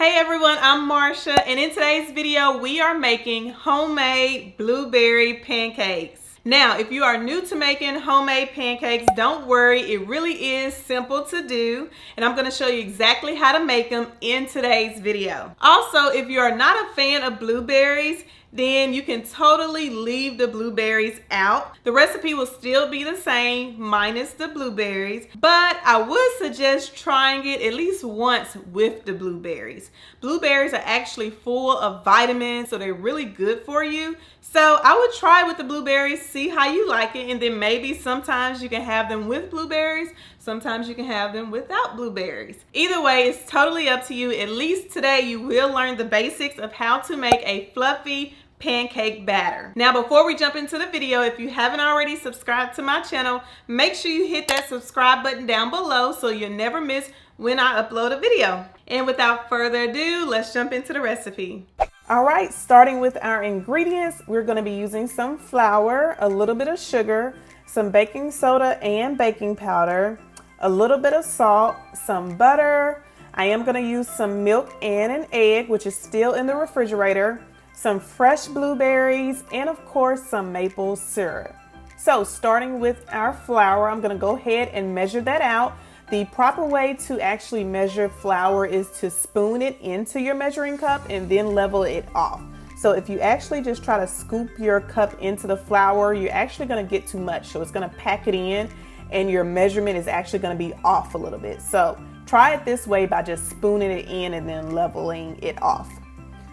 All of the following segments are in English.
Hey everyone, I'm Marsha, and in today's video we are making homemade blueberry pancakes. Now, if you are new to making homemade pancakes, don't worry, it really is simple to do, and I'm going to show you exactly how to make them in today's video. Also, if you are not a fan of blueberries, then you can totally leave the blueberries out. The recipe will still be the same minus the blueberries, but I would suggest trying it at least once with the blueberries. Blueberries are actually full of vitamins, so they're really good for you. So I would try with the blueberries, see how you like it, and then maybe sometimes you can have them with blueberries, sometimes you can have them without blueberries. Either way, it's totally up to you. At least today you will learn the basics of how to make a fluffy pancake batter. Now, before we jump into the video, if you haven't already subscribed to my channel, make sure you hit that subscribe button down below so you'll never miss when I upload a video. And without further ado, let's jump into the recipe. All right, starting with our ingredients, we're going to be using some flour, a little bit of sugar, some baking soda and baking powder, a little bit of salt, some butter. I am going to use some milk and an egg, which is still in the refrigerator, some fresh blueberries, and of course some maple syrup. So starting with our flour, I'm going to go ahead and measure that out. The proper way to actually measure flour is to spoon it into your measuring cup and then level it off. So if you actually just try to scoop your cup into the flour, you're actually going to get too much. So it's going to pack it in and your measurement is actually going to be off a little bit. So try it this way by just spooning it in and then leveling it off.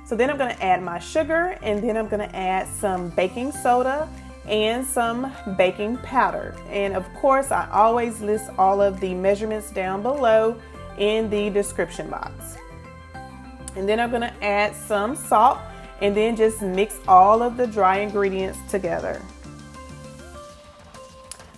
So then I'm going to add my sugar, and then I'm going to add some baking soda and some baking powder. And of course, I always list all of the measurements down below in the description box. And then I'm going to add some salt and then just mix all of the dry ingredients together.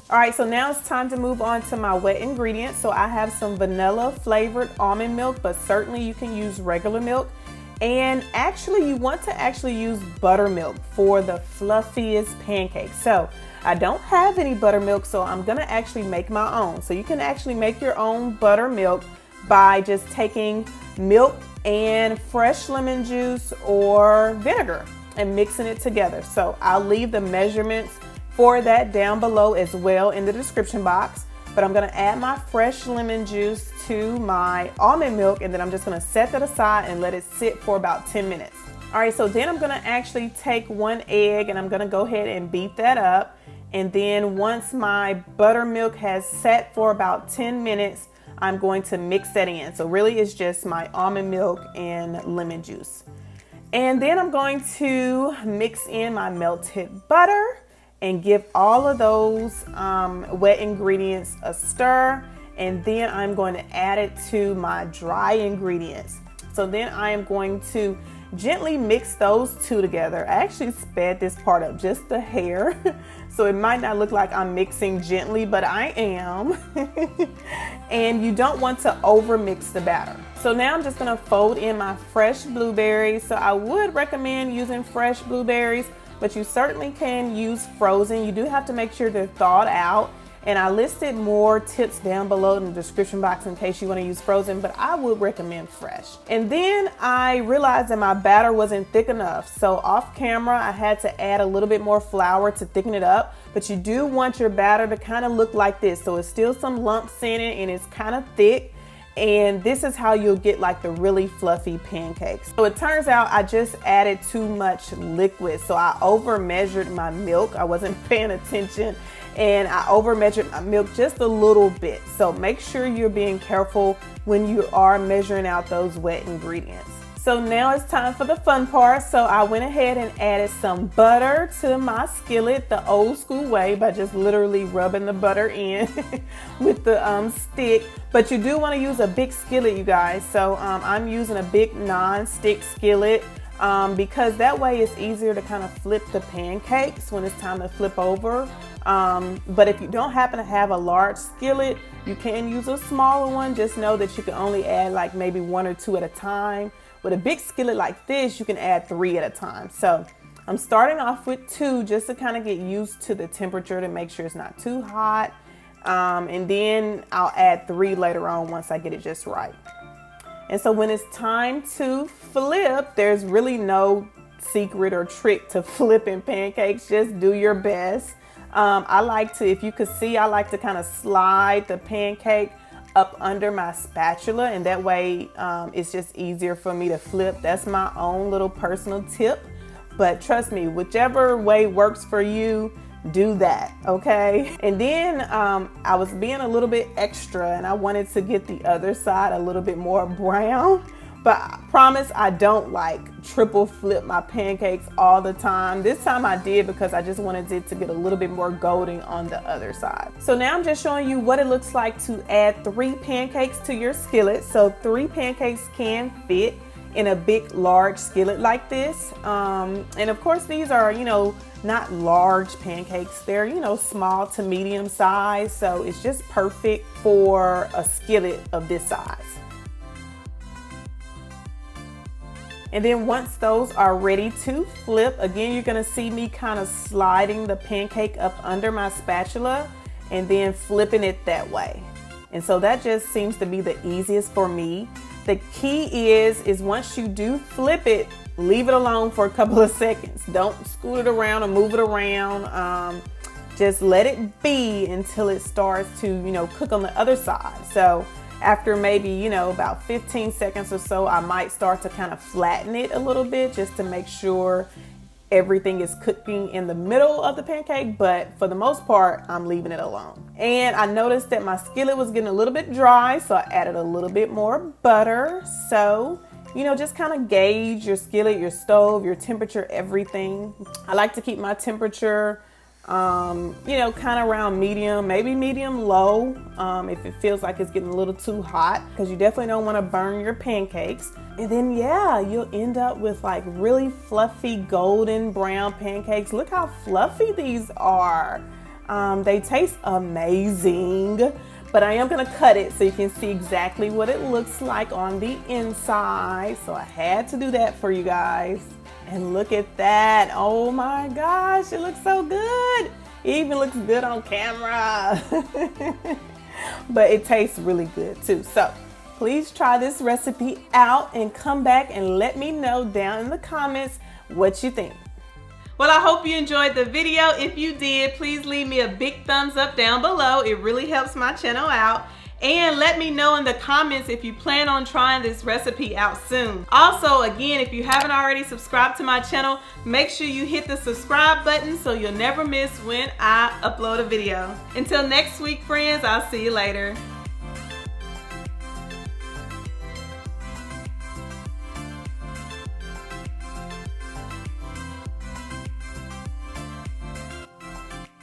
All right, so now it's time to move on to my wet ingredients. So I have some vanilla flavored almond milk, but certainly you can use regular milk. And actually, you want to use buttermilk for the fluffiest pancakes. So I don't have any buttermilk, so I'm gonna actually make my own. So you can actually make your own buttermilk by just taking milk and fresh lemon juice or vinegar and mixing it together. So I'll leave the measurements for that down below as well in the description box. But I'm gonna add my fresh lemon juice to my almond milk, and then I'm just gonna set that aside and let it sit for about 10 minutes. All right, so then I'm gonna actually take one egg and I'm gonna go ahead and beat that up. And then once my buttermilk has set for about 10 minutes, I'm going to mix that in. So really it's just my almond milk and lemon juice. And then I'm going to mix in my melted butter and give all of those wet ingredients a stir. And then I'm going to add it to my dry ingredients. So then I am going to gently mix those two together. I actually sped this part up just a hair, so it might not look like I'm mixing gently, but I am. And you don't want to over mix the batter. So now I'm just gonna fold in my fresh blueberries. So I would recommend using fresh blueberries, but you certainly can use frozen. You do have to make sure they're thawed out. And I listed more tips down below in the description box in case you want to use frozen, but I would recommend fresh. And then I realized that my batter wasn't thick enough. So off camera, I had to add a little bit more flour to thicken it up, but you do want your batter to kind of look like this. So it's still some lumps in it and it's kind of thick. And this is how you'll get like the really fluffy pancakes. So it turns out I just added too much liquid. So I over measured my milk. I wasn't paying attention and I over measured my milk just a little bit. So make sure you're being careful when you are measuring out those wet ingredients. So now it's time for the fun part. So I went ahead and added some butter to my skillet the old school way by just literally rubbing the butter in with the stick. But you do want to use a big skillet, you guys. So I'm using a big non-stick skillet because that way it's easier to kind of flip the pancakes when it's time to flip over. But if you don't happen to have a large skillet, you can use a smaller one. Just know that you can only add like maybe 1 or 2 at a time. With a big skillet like this, you can add 3 at a time. So I'm starting off with 2 just to kind of get used to the temperature to make sure it's not too hot. And then I'll add 3 later on once I get it just right. And so when it's time to flip, there's really no secret or trick to flipping pancakes. Just do your best. I like to, if you could see, I like to kind of slide the pancake up under my spatula, and that way it's just easier for me to flip. That's my own little personal tip, but trust me, whichever way works for you, do that, okay? And then I was being a little bit extra and I wanted to get the other side a little bit more brown, but I promise I don't like triple flip my pancakes all the time. This time I did because I just wanted it to get a little bit more golden on the other side. So now I'm just showing you what it looks like to add 3 pancakes to your skillet. So 3 pancakes can fit in a big, large skillet like this. And of course these are, you know, not large pancakes. They're, you know, small to medium size. So it's just perfect for a skillet of this size. And then once those are ready to flip, again, you're gonna see me kind of sliding the pancake up under my spatula and then flipping it that way. And so that just seems to be the easiest for me. The key is once you do flip it, leave it alone for a couple of seconds. Don't scoot it around or move it around. Just let it be until it starts to, you know, cook on the other side. So after maybe, you know, about 15 seconds or so, I might start to kind of flatten it a little bit just to make sure everything is cooking in the middle of the pancake, but for the most part, I'm leaving it alone. And I noticed that my skillet was getting a little bit dry, so I added a little bit more butter. So, you know, just kind of gauge your skillet, your stove, your temperature, everything. I like to keep my temperature you know, kind of around medium, maybe medium low, if it feels like it's getting a little too hot, because you definitely don't want to burn your pancakes. And then yeah, you'll end up with like really fluffy golden brown pancakes. Look how fluffy these are. They taste amazing, but I am gonna cut it so you can see exactly what it looks like on the inside. So I had to do that for you guys. And look at that. Oh my gosh, it looks so good. It even looks good on camera. But it tastes really good too. So please try this recipe out and come back and let me know down in the comments what you think. Well, I hope you enjoyed the video. If you did, please leave me a big thumbs up down below. It really helps my channel out. And let me know in the comments if you plan on trying this recipe out soon. Also, again, if you haven't already subscribed to my channel, make sure you hit the subscribe button so you'll never miss when I upload a video. Until next week, friends, I'll see you later.